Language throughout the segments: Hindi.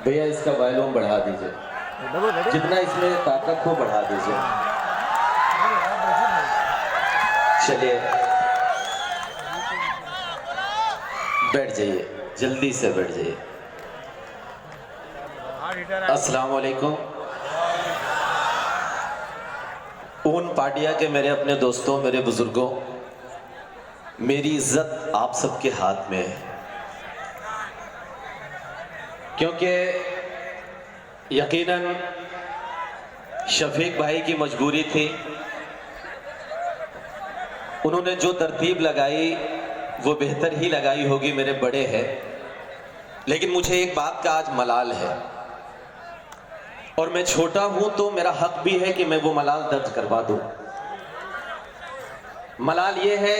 भैया इसका वॉल्यूम बढ़ा दीजिए, जितना इसमें ताकत हो बढ़ा दीजिए। चलिए बैठ जाइए, जल्दी से बैठ जाइए। अस्सलाम वालेकुम। ऊन पाटिया के मेरे अपने दोस्तों, मेरे बुजुर्गों, मेरी इज्जत आप सबके हाथ में है, क्योंकि यकीनन शफीक भाई की मजबूरी थी। उन्होंने जो तरतीब लगाई वो बेहतर ही लगाई होगी, मेरे बड़े हैं। लेकिन मुझे एक बात का आज मलाल है, और मैं छोटा हूं तो मेरा हक भी है कि मैं वो मलाल दर्ज करवा दूं। मलाल ये है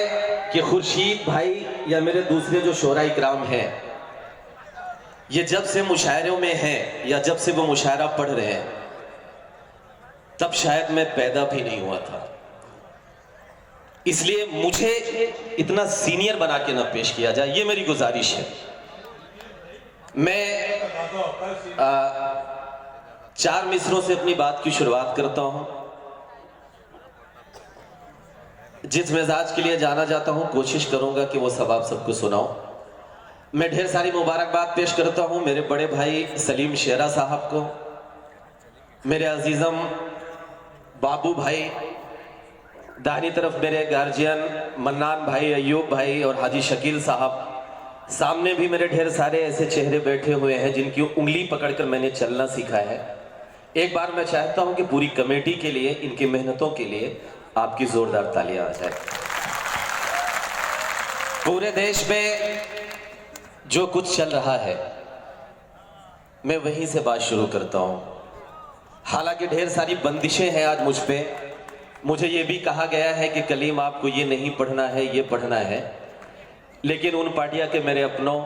कि खुर्शीद भाई या मेरे दूसरे जो शोरा इकराम हैं, ये जब से मुशायरों में हैं या जब से वो मुशायरा पढ़ रहे हैं, तब शायद मैं पैदा भी नहीं हुआ था। इसलिए मुझे इतना सीनियर बना के ना पेश किया जाए, ये मेरी गुजारिश है। मैं 4 मिसरों से अपनी बात की शुरुआत करता हूं। जिस मिजाज के लिए जाना जाता हूं, कोशिश करूंगा कि वो सब आप सबको सुनाऊं। मैं ढेर सारी मुबारकबाद पेश करता हूं मेरे बड़े भाई सलीम शेरा साहब को, मेरे अजीजम बाबू भाई, दाहिनी तरफ मेरे गार्जियन मन्नान भाई, अयूब भाई और हाजी शकील साहब। सामने भी मेरे ढेर सारे ऐसे चेहरे बैठे हुए हैं जिनकी उंगली पकड़कर मैंने चलना सीखा है। एक बार मैं चाहता हूं कि पूरी कमेटी के लिए, इनकी मेहनतों के लिए आपकी जोरदार तालियां आ जाए। पूरे देश में जो कुछ चल रहा है, मैं वहीं से बात शुरू करता हूं। हालांकि ढेर सारी बंदिशें हैं आज मुझ पे। मुझे ये भी कहा गया है कि कलीम आपको ये नहीं पढ़ना है, ये पढ़ना है। लेकिन उन पार्टिया के मेरे अपनों,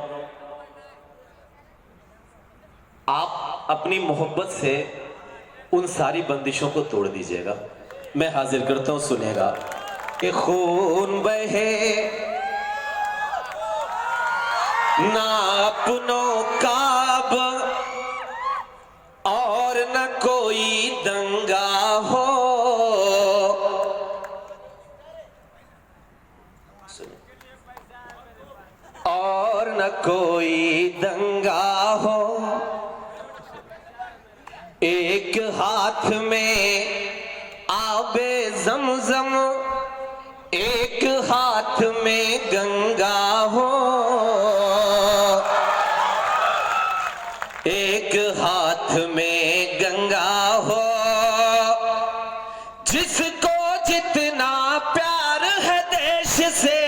आप अपनी मोहब्बत से उन सारी बंदिशों को तोड़ दीजिएगा। मैं हाजिर करता हूं, सुनेगा कि खून बहे ना अपनों काब और न कोई दंगा हो। और न कोई दंगा हो। एक हाथ में आबे ज़मज़म, एक हाथ में गंगा हो। एक हाथ में गंगा हो। जिसको जितना प्यार है देश से,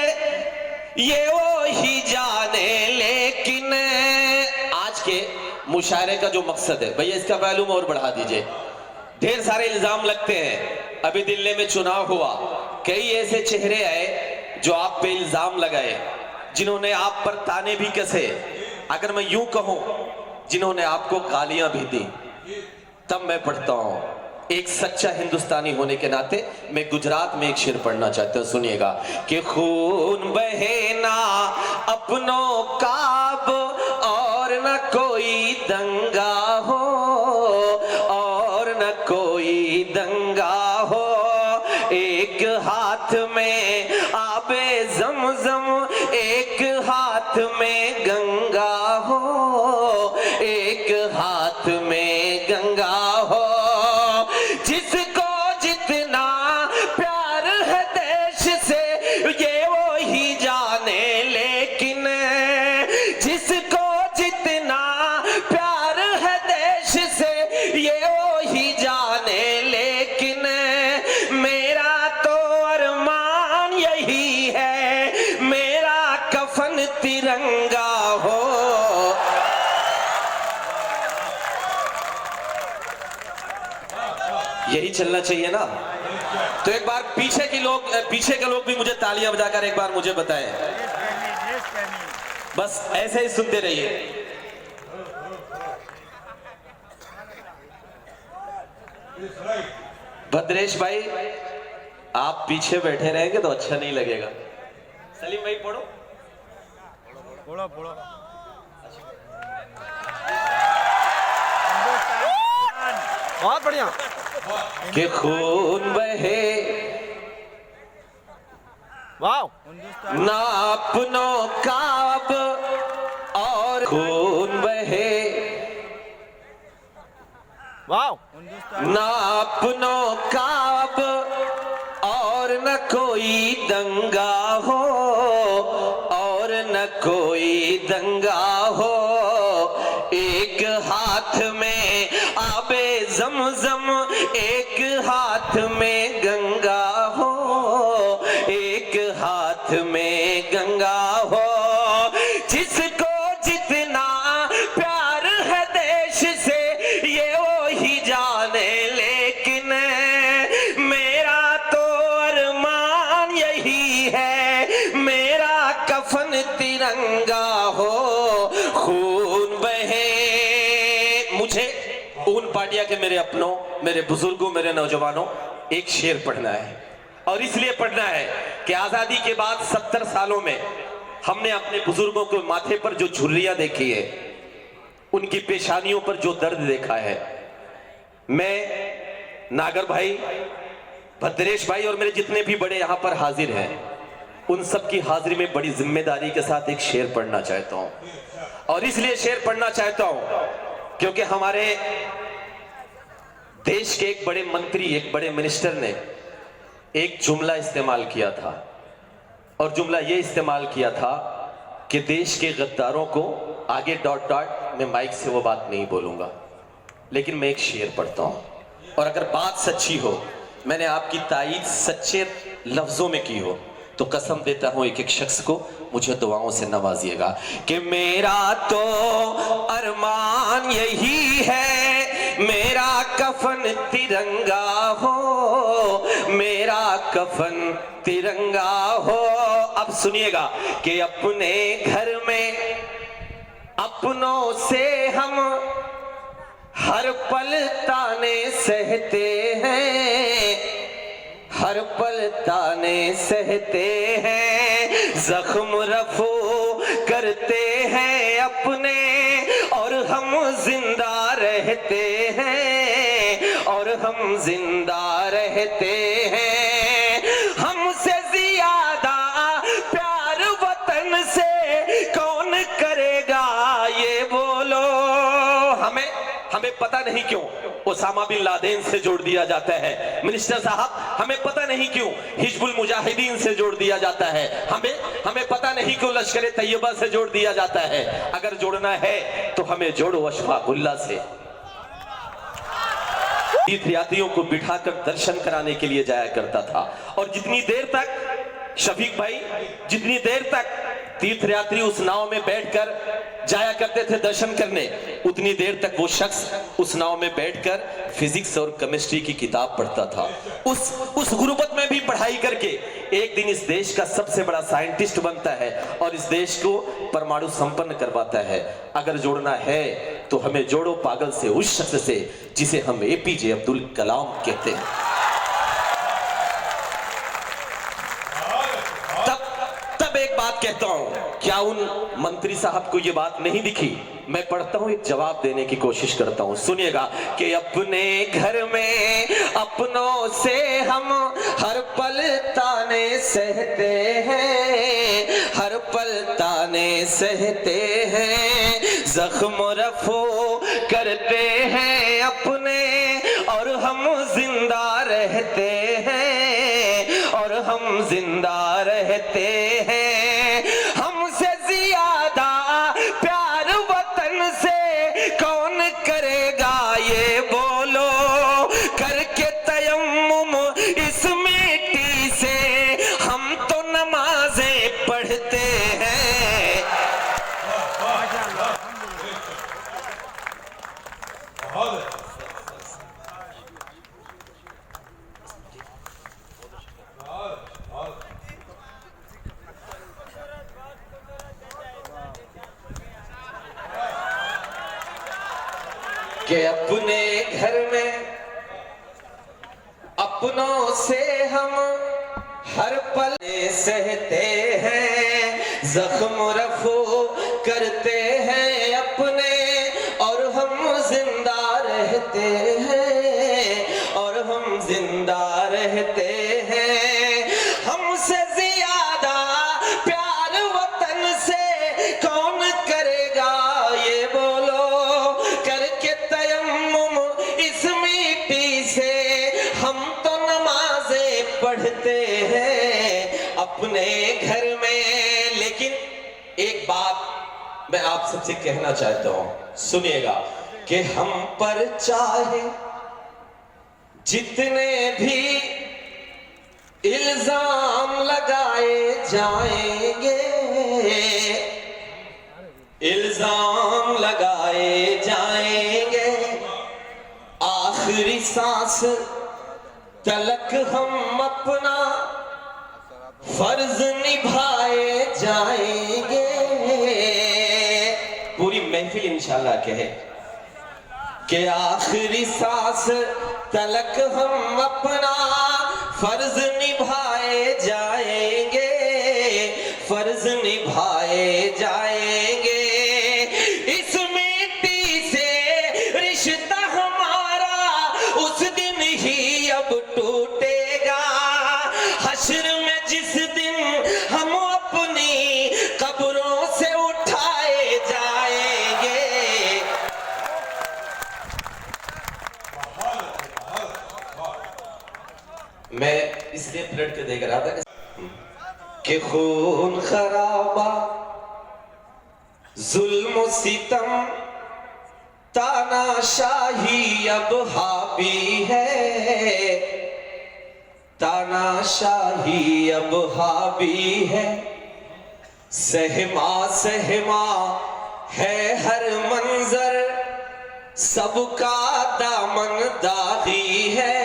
ये वो ही जाने। लेकिन आज के मुशायरे का जो मकसद है, भैया इसका वॉल्यूम और बढ़ा दीजिए। ढेर सारे इल्जाम लगते हैं। अभी दिल्ली में चुनाव हुआ, कई ऐसे चेहरे आए जो आप पे इल्जाम लगाए, जिन्होंने आप पर ताने भी कसे, अगर मैं यूं कहूं जिन्होंने आपको गालियां भी दी। तब मैं पढ़ता हूं, एक सच्चा हिंदुस्तानी होने के नाते मैं गुजरात में एक शेर पढ़ना चाहता हूं, सुनिएगा कि खून बहे ना अपनों काब और न कोई दंगा हो। और न कोई दंगा हो। एक हाथ में आबे ज़मज़म, एक हाथ में गंगा हो। एक हाथ में गंगा हो। जिसको जितना प्यार है देश से, ये वो ही जाने। लेकिन जिसको जितना प्यार है देश से, ये वो ही जाने। लेकिन मेरा तो अरमान यही है, मेरा कफन तिरंगा हो। यही चलना चाहिए ना। तो एक बार पीछे के लोग भी मुझे तालियां बजाकर एक बार मुझे बताएं। बस ऐसे ही सुनते रहिए। भद्रेश भाई, आप पीछे बैठे रहेंगे तो अच्छा नहीं लगेगा। सलीम भाई पढ़ो। बहुत बढ़िया। कि खून बहे वाह। ना अपनों का अब और खून बहे, वाह। ना अपनों का अब और न कोई दंगा हो, और न कोई दंगा हो। एक हाथ में आबे ज़मज़म, एक हाथ में गंगा हो, एक हाथ में गंगा हो। जिसको जितना प्यार है देश से ये वो ही जाने, लेकिन मेरा तो अरमान यही है, मेरा कफन तिरंगा हो, खून बहे। मुझे उन पार्टिया के मेरे अपनों, मेरे बुजुर्गों, मेरे नौजवानों एक शेर पढ़ना है, और इसलिए पढ़ना है कि आजादी के बाद 70 सालों में हमने अपने बुजुर्गों के माथे पर जो झुर्रियां देखी है, उनकी पेशानियों पर जो दर्द देखा है। मैं नागर भाई, भद्रेश भाई और मेरे जितने भी बड़े यहां पर हाजिर हैं, उन सब की हाजिरी में बड़ी जिम्मेदारी के साथ एक शेर पढ़ना चाहता हूं। और इसलिए शेर पढ़ना चाहता हूं क्योंकि हमारे देश के एक बड़े मंत्री, एक बड़े मिनिस्टर ने एक जुमला इस्तेमाल किया था, और जुमला ये इस्तेमाल किया था कि देश के गद्दारों को, आगे डॉट डॉट, मैं माइक से वो बात नहीं बोलूंगा, लेकिन मैं एक शेर पढ़ता हूं, और अगर बात सच्ची हो, मैंने आपकी तायीद सच्चे लफ्जों में की हो, तो कसम देता हूं एक एक शख्स को मुझे दुआओं से नवाजिएगा कि मेरा तो अरमान यही है, मेरा कफन तिरंगा हो, मेरा कफन तिरंगा हो। अब सुनिएगा कि अपने घर में अपनों से हम हर पल ताने सहते हैं, हर पल ताने सहते हैं, जख्म रफू करते हैं अपने, और हम जिंदा रहते हैं, और हम जिंदा रहते हैं। हमसे ज्यादा प्यार वतन से कौन करेगा ये बोलो। हमें पता नहीं क्यों ओसामा बिन लादेन से जोड़ दिया जाता है, मिनिस्टर साहब, हमें पता नहीं क्यों हिजबुल मुजाहिदीन से जोड़ दिया जाता है, हमें पता नहीं क्यों लश्कर तैयबा से जोड़ दिया जाता है। अगर जोड़ना है तो हमें जोड़ो अशफाकुल्लाह से। तीर्थयात्रियों को बिठाकर दर्शन कराने के लिए जाया करता था, और जितनी देर तक, शफीक भाई, जितनी देर तक तीर्थयात्री उस नाव में बैठकर जाया करते थे दर्शन करने, उतनी देर तक वो शख्स उस नाव में बैठकर फिजिक्स और केमिस्ट्री की किताब पढ़ता था। उस गुर्बत में भी पढ़ाई करके एक दिन इस देश का सबसे बड़ा साइंटिस्ट बनता है, और इस देश को परमाणु संपन्न करवाता है। अगर जोड़ना है तो हमें जोड़ो पागल से, उस शख्स से जिसे हम एपीजे अब्दुल कलाम कहते हैं। तब एक बात कहता हूं, क्या उन मंत्री साहब को ये बात नहीं दिखी? मैं पढ़ता हूं, एक जवाब देने की कोशिश करता हूं, सुनिएगा कि अपने घर में अपनों से हम हर पल ताने सहते हैं, हर पल ताने सहते हैं, जख्म रफू करते हैं अपने, और हम जिंदा रहते हैं, और हम जिंदा रहते हैं। हमसे ज्यादा प्यार वतन से कौन करेगा ये बोलो, करके तयम्मुम इस मिट्टी से हम तो नमाजें पढ़ते हैं। कि अपने घर में अपनों से हम हर पल सहते हैं, जख्म रफू करते हैं अपने, और हम जिंदा रहते हैं। मैं आप सबसे कहना चाहता हूं, सुनिएगा कि हम पर चाहे जितने भी इल्जाम लगाए जाएंगे, इल्जाम लगाए जाएंगे, आखिरी सांस तलक हम अपना फर्ज निभाए जाएंगे। पूरी महफिल इंशाल्लाह कहे कि आखिरी सांस तलक हम अपना फर्ज निभाए जाएंगे, फर्ज निभाए जाएंगे। इस मिट्टी से रिश्ता हमारा उस दिन ही अब टूटेगा, हश्र में जिस दिन हम अपनी कब्रों से उठाए जाएंगे। मैं इसलिए पलट के देख रहा था कि खून खराबा जुल्म सितम तानाशाही अब हावी है, तानाशाही अब हावी है। सहमा सहमा है हर मंजर, सबका दामन दागी है,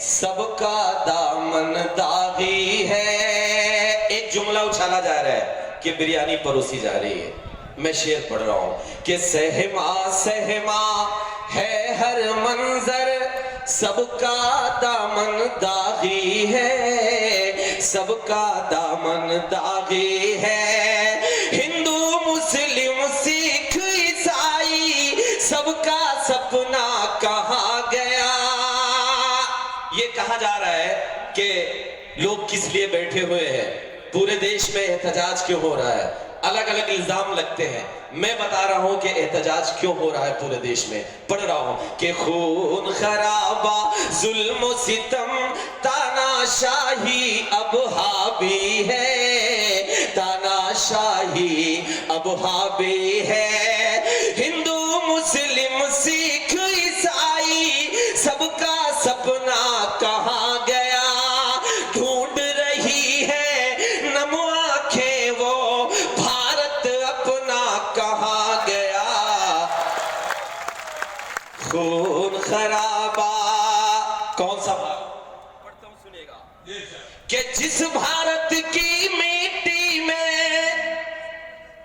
सबका दामन दागी है। एक जुमला उछाला जा रहा है कि बिरयानी परोसी जा रही है। मैं शेर पढ़ रहा हूं कि सहमा सहमा है हर मंजर, सबका दामन दागी है, सबका दामन दागी है। हिंदू मुस्लिम सिख ईसाई सबका सपना कहाँ गया। ये कहा जा रहा है कि लोग किस लिए बैठे हुए हैं, पूरे देश में एहतजाज क्यों हो रहा है, अलग अलग इल्जाम लगते हैं। मैं बता रहा हूं कि एहतजाज क्यों हो रहा है पूरे देश में। पढ़ रहा हूं कि खून खराबा जुल्म सितम तानाशाही अब हावी है, तानाशाही अब हावी है। हिंदू मुस्लिम सिख ईसाई सबका सपना कहाँ गया, ढूंढ रही है नम आंखें वो भारत अपना कहाँ गया। खून खराबा कौन सा पढ़ता हूं सुनेगा कि जिस भारत की मिट्टी में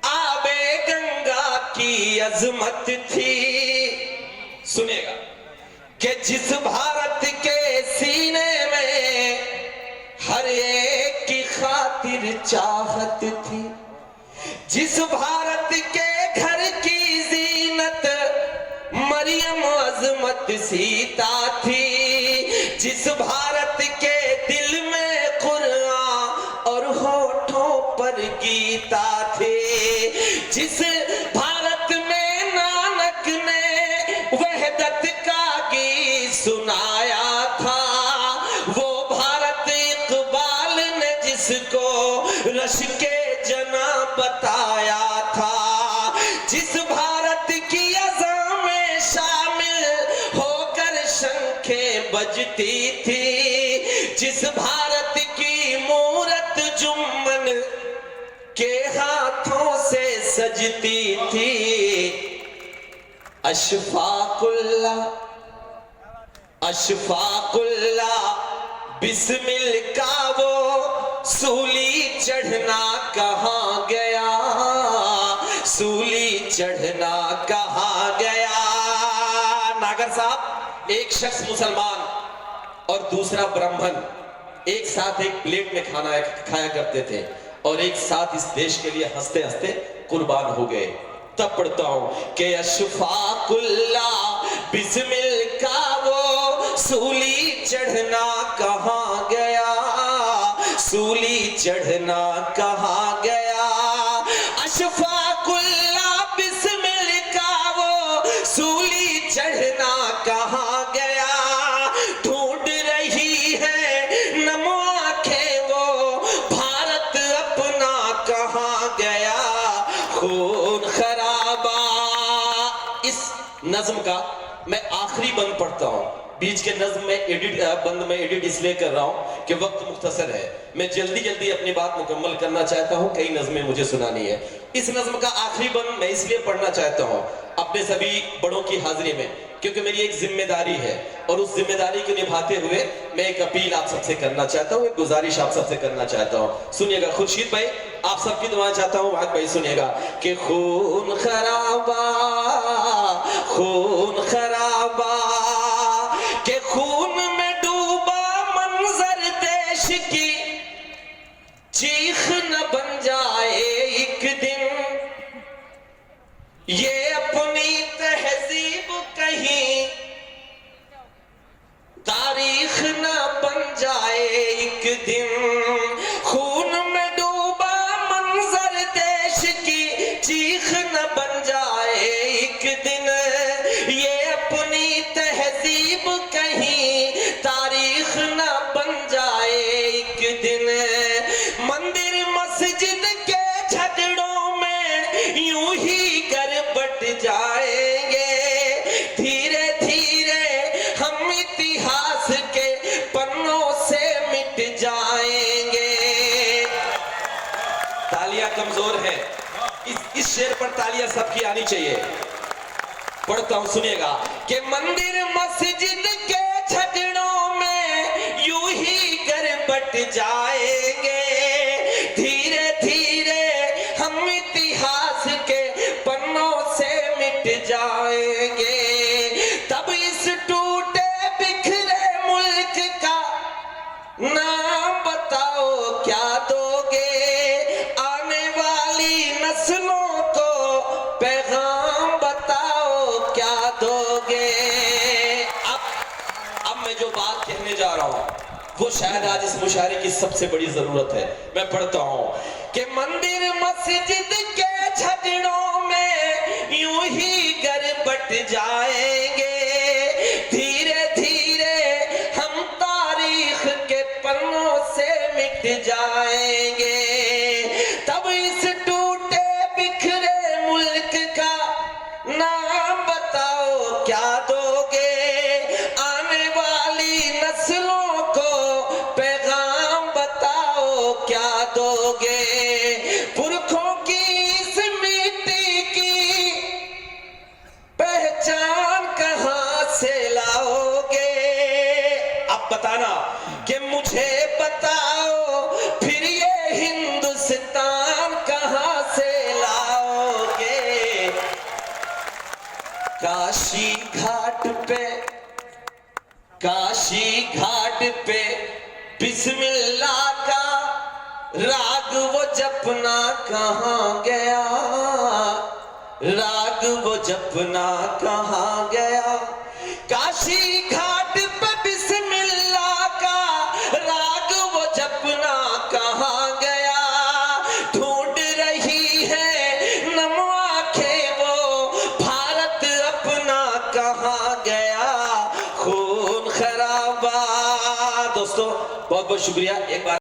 आबे गंगा की अजमत थी, सुनेगा कि जिस भारत के सीने में हर एक की खातिर चाहत थी, जिस भारत के घर की जीनत मरियम अजमत सीता थी, जिस भारत के दिल में कुरान और होठों पर गीता थे, जिस भारत में नानक ने वहदत का गीत सुनाया था, वो भारत इकबाल ने जिसको रश के जना बताया था, जिस भारत की अज़ां में शामिल होकर शंखें बजती थी, जिस भारत की मूरत जुम्मन के हाथों से सजती थी, अशफाकुल्ला अशफाकुल्ला बिस्मिल का वो सूली चढ़ना कहाँ गया, सूली चढ़ना कहाँ गया। नागर साहब, एक शख्स मुसलमान और दूसरा ब्राह्मण एक साथ एक प्लेट में खाना खाया करते थे और एक साथ इस देश के लिए हंसते हंसते कुर्बान हो गए। तब पढ़ता हूं कि अशफाकुल्ला बिस्मिल का वो सूली चढ़ना कहाँ गया, सूली चढ़ना कहाँ गया। अशफाकुल्ला बिस्मिल का वो सूली चढ़ना कहाँ गया, ढूंढ रही है नम आंखें वो भारत अपना कहाँ गया। खून खराबा। इस नज्म का मैं आखिरी बंद पढ़ता हूं। बीच के नज्म में बंद में एडिट इसलिए कर रहा हूं कि वक्त मुख्तसर है। मैं जल्दी जल्दी अपनी बात मुकम्मल करना चाहता हूं, कई नज़में मुझे सुनानी है। इस नज्म का आखिरी बंद मैं इसलिए पढ़ना चाहता हूं अपने सभी बड़ों की हाजिरी में, क्योंकि मेरी एक जिम्मेदारी है और उस जिम्मेदारी को निभाते हुए मैं एक अपील आप सबसे करना चाहता हूं, एक गुजारिश आप सबसे करना चाहता हूं। सुनिएगा खुर्शीद भाई, आप सबकी दुआ चाहता हूं। वाहिद भाई सुनिएगा कि खून खराबा, खून खराबा के खून में डूबा मंजर देश की, चीख न बन जाए एक दिन ये अपनी तहजीब कहीं, तारीख न बन जाए एक दिन। खून में डूबा मंजर देश की, चीख न बन जाए एक दिन ये अपनी तहजीब कहीं, तारीख न बन जाए एक दिन। मंदिर मस्जिद के झगड़ों में यूं ही गरबट जाएंगे, धीरे धीरे हम इतिहास के पन्नों से मिट जाएंगे। तालियां कमजोर है, इस शेर पर तालियां सबकी आनी चाहिए। पढ़ता हूं सुनिएगा कि मंदिर मस्जिद के झगड़ों में यूं ही गरबट जाएंगे, धीरे धीरे हम इतिहास के पन्नों से मिट जाएंगे। तब इस टूटे बिखरे मुल्क का नाम बताओ क्या दोगे, आने वाली नस्लों को पैगाम बताओ क्या दोगे। अब मैं जो बात कहने जा रहा हूं वो शायद आज इस मुशायरे की सबसे बड़ी जरूरत है। मैं पढ़ता हूं कि मंदिर मस्जिद के झगड़ों में यूं ही गरबट जाएंगे, धीरे धीरे हम तारीख के पन्नों से मिट जाएंगे। तब इस टूटे बिखरे मुल्क का नाम बताओ क्या दोगे, आने वाली नस्लों को पैगाम बताओ क्या दोगे। पुरखों की इस मिट्टी की पहचान कहां से लाओगे। अब बताना कि मुझे बताओ फिर ये हिंदुस्तान कहां से लाओगे। काशी घाट पे, काशी घाट पे बिस्मिल्लाह का राग वो जपना कहां गया, राग वो जपना कहां गया। काशी घाट पे बिस्मिल्लाह का राग वो जपना कहां गया। ढूंढ रही है नम आंखें वो भारत अपना कहां गया। खून खराबा। दोस्तों बहुत बहुत शुक्रिया। एक बार